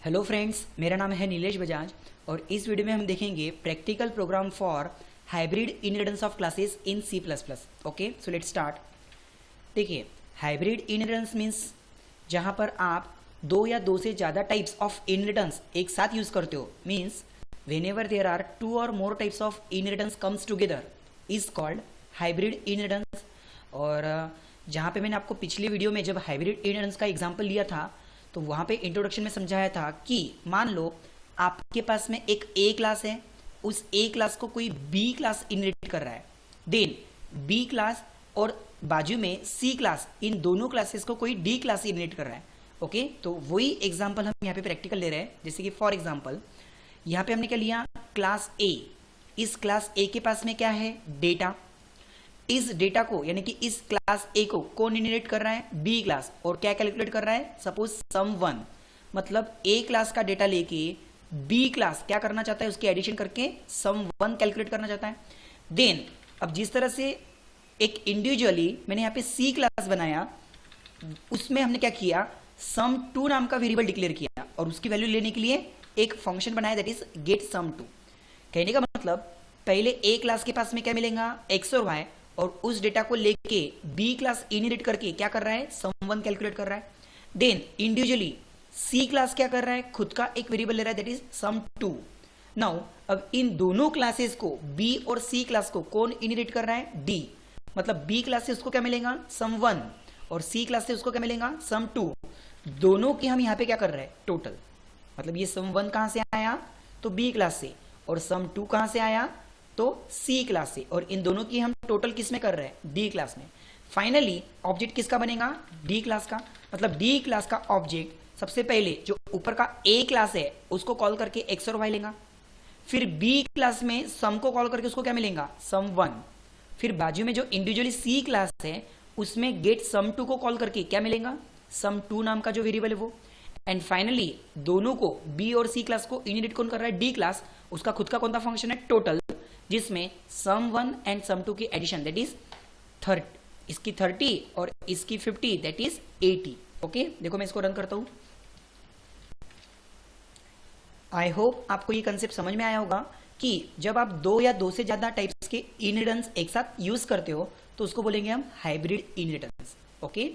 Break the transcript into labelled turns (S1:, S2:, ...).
S1: Hello friends, मेरा नाम है नीलेश बजाज और इस वीडियो में हम देखेंगे practical program for hybrid inheritance of classes in C plus plus. Okay, so let's start. देखिए, हाइब्रिड इनहेरिटेंस मीन्स जहाँ पर आप दो या दो से ज़्यादा टाइप्स ऑफ इनहेरिटेंस एक साथ यूज़ करते हो। Means whenever there are two or more types of inheritance comes together is called hybrid inheritance. और जहाँ पे मैंने आपको पिछली वीडियो में जब हाइब्रिड इनहेरिटेंस का एग्जाम्पल लिया था तो वहाँ पे इंट्रोडक्शन में समझाया था कि मान लो आपके पास में एक ए क्लास है, उस ए क्लास को कोई बी क्लास इनहेरिट कर रहा है, देन बी क्लास और बाजू में सी क्लास, इन दोनों क्लासेस को कोई डी क्लास इनहेरिट कर रहा है। ओके, तो वही एग्जाम्पल हम यहाँ पे प्रैक्टिकल ले रहे हैं। जैसे कि फॉर एग्जाम्पल यहाँ पे हमने क्या लिया, क्लास ए। इस क्लास ए के पास में क्या है, डेटा। इस डेटा को यानी कि इस क्लास ए को कौन इनहेरिट कर रहा है, बी क्लास। और क्या कैलकुलेट कर रहा है, सपोज सम वन, मतलब ए क्लास का डेटा लेके बी क्लास क्या करना चाहता है, उसकी एडिशन करके सम वन कैलकुलेट करना चाहता है। देन अब जिस तरह से एक इंडिविजुअली मैंने यहाँ पे सी क्लास बनाया, उसमें हमने क्या किया, सम टू नाम का वेरिएबल डिक्लेयर किया और उसकी वैल्यू लेने के लिए एक फंक्शन बनाया, that is get sum two. कहने का मतलब पहले ए क्लास के पास में क्या मिलेगा, एक्स और वाई, और उस डेटा को लेके बी क्लास इनहेरिट करके क्या कर रहा है, सम वन कैलकुलेट कर रहा है। देन इंडिविजुअली सी क्लास क्या कर रहा है, खुद का एक वेरिएबल ले रहा है, that is sum two. Now अब इन दोनों क्लासेस को, बी और सी क्लास को कौन इनहेरिट कर रहा है, डी। मतलब बी क्लास से उसको क्या मिलेगा, सम वन, और सी क्लास से उसको क्या मिलेगा, सम टू। दोनों की हम यहाँ पे क्या कर रहे हैं, टोटल। मतलब ये सम वन कहां से आया, तो बी क्लास से, और सम टू कहां से आया, तो सी क्लास से, और इन दोनों की हम टोटल किस में कर रहे हैं, डी क्लास में। फाइनली ऑब्जेक्ट किसका बनेगा, डी क्लास का। मतलब डी क्लास का ऑब्जेक्ट सबसे पहले जो ऊपर का ए क्लास है उसको कॉल करके एक्स और वाई लेगा, फिर बी क्लास में सम को कॉल करके उसको क्या मिलेगा, सम वन, फिर बाजू में जो इंडिविजुअली सी क्लास है उसमें गेट सम टू को कॉल करके क्या मिलेगा, सम टू नाम का जो वेरिएबल है वो। एंड फाइनली दोनों को, बी और सी क्लास को इनहेरिट कौन कर रहा है, डी क्लास। उसका खुद का कौन सा फंक्शन है, टोटल, जिसमें सम वन एंड सम टू की एडिशन, दैट इज 30, इसकी 30 और इसकी 50, दैट इज 80। ओके, देखो मैं इसको रन करता हूं। आई होप आपको ये कंसेप्ट समझ में आया होगा कि जब आप दो या दो से ज्यादा टाइप्स के इनहेरिटेंस एक साथ यूज करते हो तो उसको बोलेंगे हम हाइब्रिड इनहेरिटेंस। ओके।